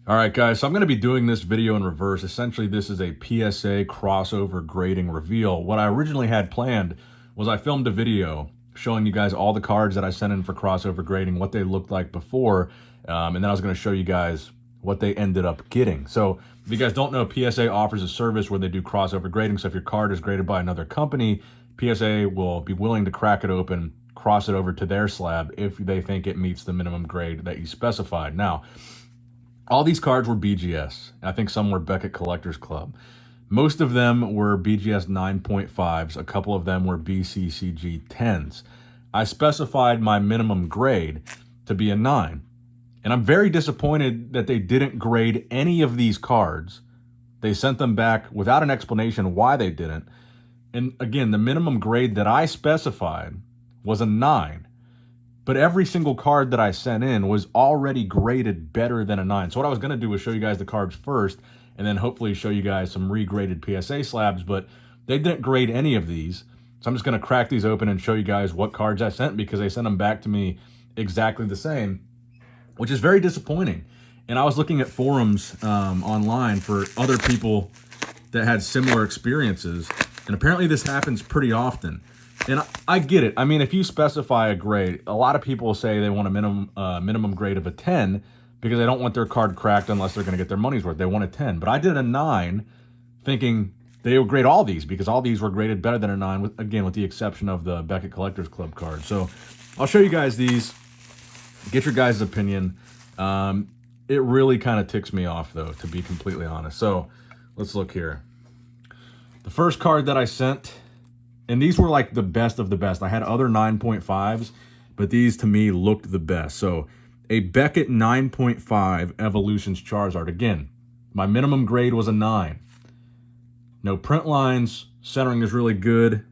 All right, guys, so I'm going to be doing this video in reverse. Essentially, this is a PSA crossover grading reveal. What I originally had planned was I filmed a video showing you guys all the cards that I sent in for crossover grading, what they looked like before, and then I was going to show you guys what they ended up getting. So if you guys don't know, PSA offers a service where they do crossover grading. So if your card is graded by another company, PSA will be willing to crack it open, cross it over to their slab if they think it meets the minimum grade that you specified. Now, all these cards were BGS. I think some were Beckett Collectors Club. Most of them were BGS 9.5s. A couple of them were BCCG 10s. I specified my minimum grade to be a 9. And I'm very disappointed that they didn't grade any of these cards. They sent them back without an explanation why they didn't. And again, the minimum grade that I specified was a 9. But every single card that I sent in was already graded better than a 9. So what I was going to do was show you guys the cards first, and then hopefully show you guys some regraded PSA slabs, but they didn't grade any of these. So I'm just going to crack these open and show you guys what cards I sent, because they sent them back to me exactly the same, which is very disappointing. And I was looking at forums online for other people that had similar experiences, and apparently this happens pretty often. And I get it. I mean, if you specify a grade, a lot of people say they want a minimum grade of a 10 because they don't want their card cracked unless they're going to get their money's worth. They want a 10. But I did a 9 thinking they would grade all these because all these were graded better than a 9, with the exception of the Beckett Collectors Club card. So I'll show you guys these, get your guys' opinion. It really kind of ticks me off, though, to be completely honest. So let's look here. The first card that I sent, and these were like the best of the best. I had other 9.5s, but these to me looked the best. So a Beckett 9.5 Evolutions Charizard. Again, my minimum grade was a 9. No print lines. Centering is really good.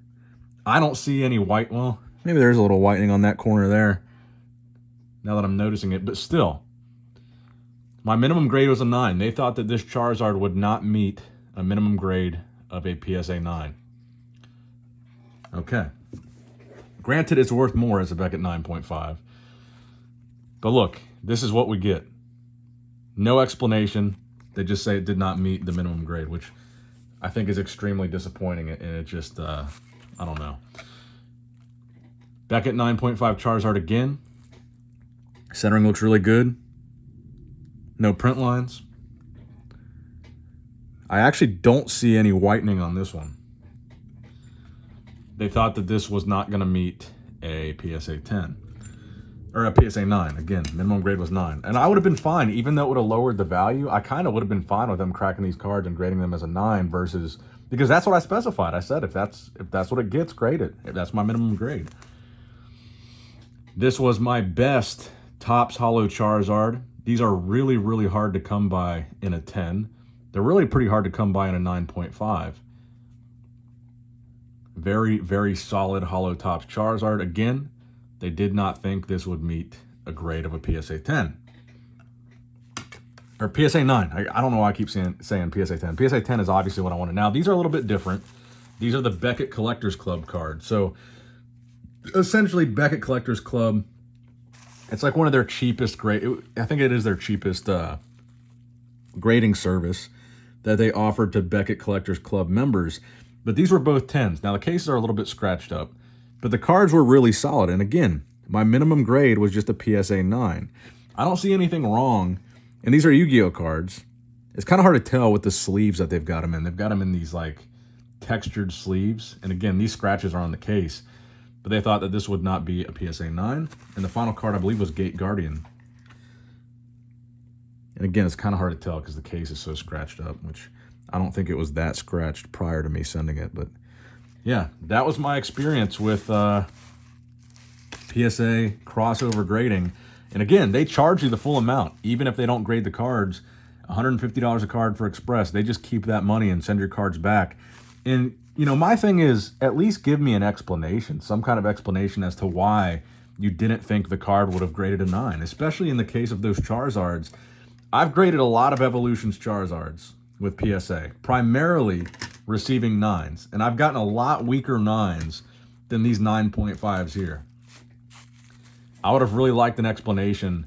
I don't see any white. Well, maybe there's a little whitening on that corner there, now that I'm noticing it. But still, my minimum grade was a 9. They thought that this Charizard would not meet a minimum grade of a PSA 9. Okay. Granted, it's worth more as a Beckett 9.5. But look, this is what we get. No explanation. They just say it did not meet the minimum grade, which I think is extremely disappointing. And it just, I don't know. Beckett 9.5 Charizard again. Centering looks really good. No print lines. I actually don't see any whitening on this one. They thought that this was not going to meet a PSA 10 or a PSA 9. Again, minimum grade was 9. And I would have been fine, even though it would have lowered the value. I kind of would have been fine with them cracking these cards and grading them as a 9 versus, because that's what I specified. I said, if that's what it gets, grade it. If that's my minimum grade. This was my best Topps Holo Charizard. These are really, really hard to come by in a 10. They're really pretty hard to come by in a 9.5. Very, very solid Holo Topps Charizard. Again, they did not think this would meet a grade of a PSA 10. Or PSA 9. I don't know why I keep saying PSA 10. PSA 10 is obviously what I wanted. Now, these are a little bit different. These are the Beckett Collectors Club cards. So, essentially, Beckett Collectors Club, it's like one of their cheapest grade. I think it is their cheapest grading service that they offered to Beckett Collectors Club members. But these were both 10s. Now, the cases are a little bit scratched up, but the cards were really solid. And again, my minimum grade was just a PSA 9. I don't see anything wrong. And these are Yu-Gi-Oh cards. It's kind of hard to tell with the sleeves that they've got them in. They've got them in these like textured sleeves. And again, these scratches are on the case. But they thought that this would not be a PSA 9. And the final card, I believe, was Gate Guardian. And again, it's kind of hard to tell because the case is so scratched up, which I don't think it was that scratched prior to me sending it. But yeah, that was my experience with PSA crossover grading. And again, they charge you the full amount. Even if they don't grade the cards, $150 a card for Express. They just keep that money and send your cards back. And, you know, my thing is, at least give me an explanation, some kind of explanation as to why you didn't think the card would have graded a 9, especially in the case of those Charizards. I've graded a lot of Evolutions Charizards with PSA, primarily receiving 9s. And I've gotten a lot weaker 9s than these 9.5s here. I would have really liked an explanation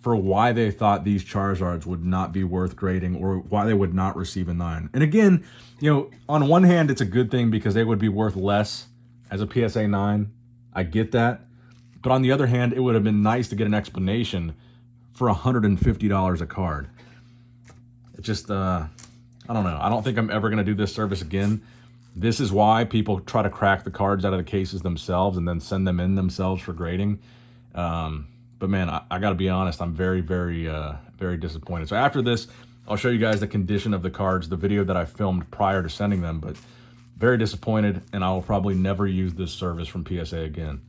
for why they thought these Charizards would not be worth grading or why they would not receive a 9. And again, you know, on one hand, it's a good thing because they would be worth less as a PSA 9. I get that. But on the other hand, it would have been nice to get an explanation for $150 a card. It just, I don't know. I don't think I'm ever going to do this service again. This is why people try to crack the cards out of the cases themselves and then send them in themselves for grading. But man, I got to be honest, I'm very, very disappointed. So after this, I'll show you guys the condition of the cards, the video that I filmed prior to sending them, but very disappointed, and I will probably never use this service from PSA again.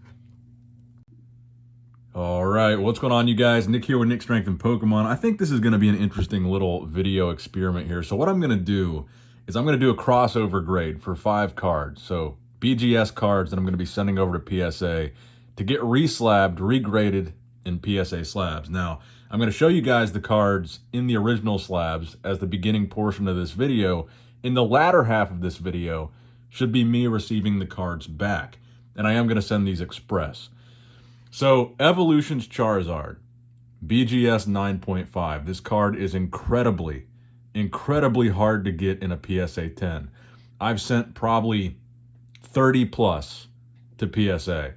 All right, what's going on, you guys? Nick here with Nick Strength and Pokemon. I think this is going to be an interesting little video experiment here. So what I'm going to do is I'm going to do a crossover grade for 5 cards. So BGS cards that I'm going to be sending over to PSA to get reslabbed, regraded in PSA slabs. Now, I'm going to show you guys the cards in the original slabs as the beginning portion of this video. In the latter half of this video should be me receiving the cards back. And I am going to send these express. So, Evolution's Charizard, BGS 9.5. This card is incredibly hard to get in a PSA 10. I've sent probably 30 plus to PSA.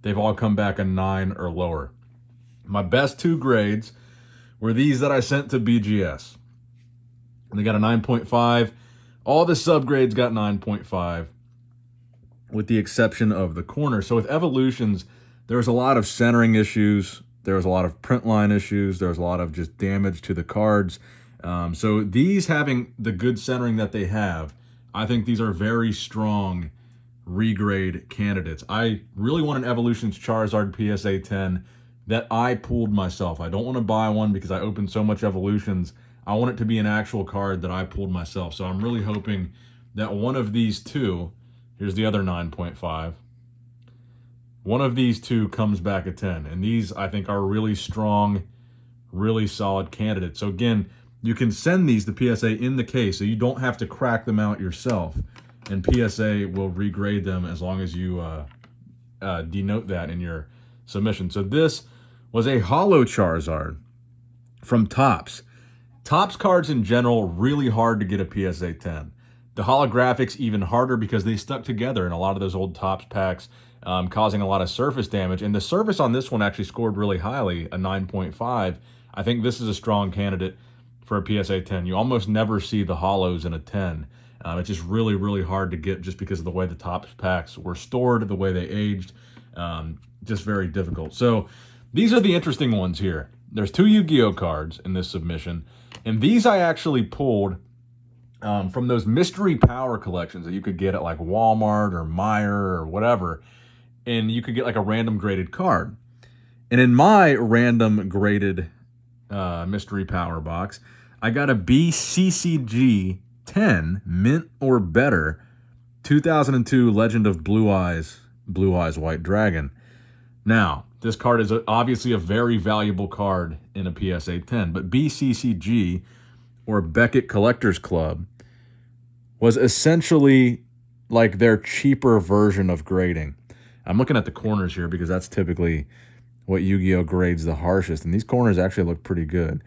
They've all come back a 9 or lower. My best 2 grades were these that I sent to BGS. And they got a 9.5. All the subgrades got 9.5, with the exception of the corner. So with Evolutions, there was a lot of centering issues. There was a lot of print line issues. There was a lot of just damage to the cards. So these having the good centering that they have, I think these are very strong regrade candidates. I really want an Evolutions Charizard PSA 10 that I pulled myself. I don't want to buy one because I opened so much Evolutions. I want it to be an actual card that I pulled myself. So I'm really hoping that one of these 2, here's the other 9.5, one of these 2 comes back a 10. And these, I think, are really strong, really solid candidates. So again, you can send these to PSA in the case, so you don't have to crack them out yourself. And PSA will regrade them as long as you denote that in your submission. So this was a holo Charizard from Topps. Topps cards in general, really hard to get a PSA 10. The holographics even harder because they stuck together in a lot of those old Topps packs, causing a lot of surface damage. And the surface on this one actually scored really highly, a 9.5. I think this is a strong candidate for a PSA 10. You almost never see the holos in a 10. It's just really hard to get just because of the way the Topps packs were stored, the way they aged. Just very difficult. So these are the interesting ones here. There's 2 Yu-Gi-Oh cards in this submission. And these I actually pulled from those mystery power collections that you could get at like Walmart or Meijer or whatever. And you could get like a random graded card. And in my random graded mystery power box, I got a BCCG 10 mint or better 2002 Legend of Blue Eyes White Dragon. Now, this card is obviously a very valuable card in a PSA 10, but BCCG, or Beckett Collectors Club, was essentially like their cheaper version of grading. I'm looking at the corners here because that's typically what Yu-Gi-Oh grades the harshest, and these corners actually look pretty good.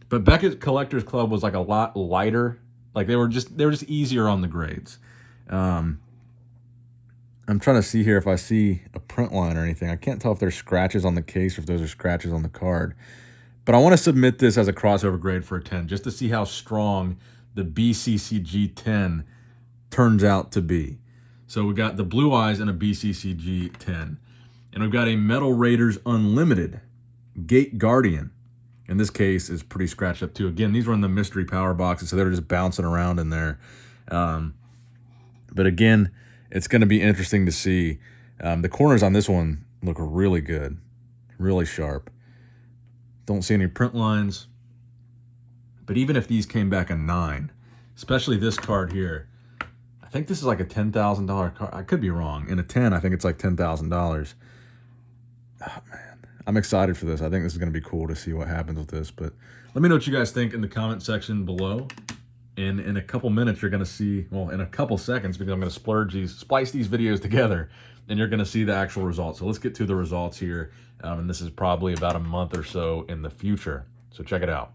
But Beckett Collectors Club was like a lot lighter. Like they were just easier on the grades. I'm trying to see here if I see a print line or anything. I can't tell if there's scratches on the case or if those are scratches on the card. But I want to submit this as a crossover grade for a 10 just to see how strong the BCCG 10 turns out to be. So we got the Blue Eyes and a BCCG 10. And we've got a Metal Raiders Unlimited Gate Guardian. In this case, is pretty scratched up too. Again, these were in the mystery power boxes, so they're just bouncing around in there. But again, it's going to be interesting to see. The corners on this one look really good, really sharp. Don't see any print lines. But even if these came back a 9, especially this card here, I think this is like a $10,000 card. I could be wrong. In a 10, I think it's like $10,000. Oh, man. I'm excited for this. I think this is going to be cool to see what happens with this. But let me know what you guys think in the comment section below. And in a couple minutes, you're going to see, well, in a couple seconds, because I'm going to splice these videos together, and you're going to see the actual results. So let's get to the results here. And this is probably about a month or so in the future. So check it out.